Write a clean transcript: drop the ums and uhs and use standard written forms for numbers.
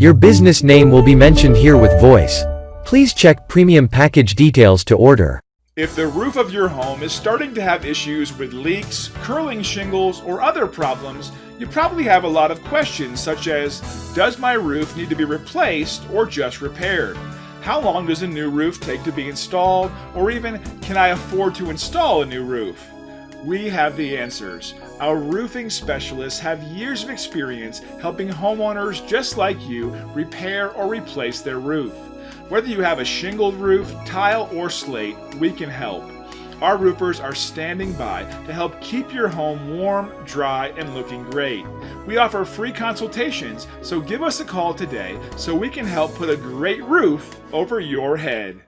Your business name will be mentioned here with voice. Please check premium package details to order. If the roof of your home is starting to have issues with leaks, curling shingles, or other problems, you probably have a lot of questions such as, does my roof need to be replaced or just repaired? How long does a new roof take to be installed? Or even, can I afford to install a new roof? We have the answers. Our roofing specialists have years of experience helping homeowners just like you repair or replace their roof. Whether you have a shingled roof, tile, or slate, we can help. Our roofers are standing by to help keep your home warm, dry, and looking great. We offer free consultations, so give us a call today so we can help put a great roof over your head.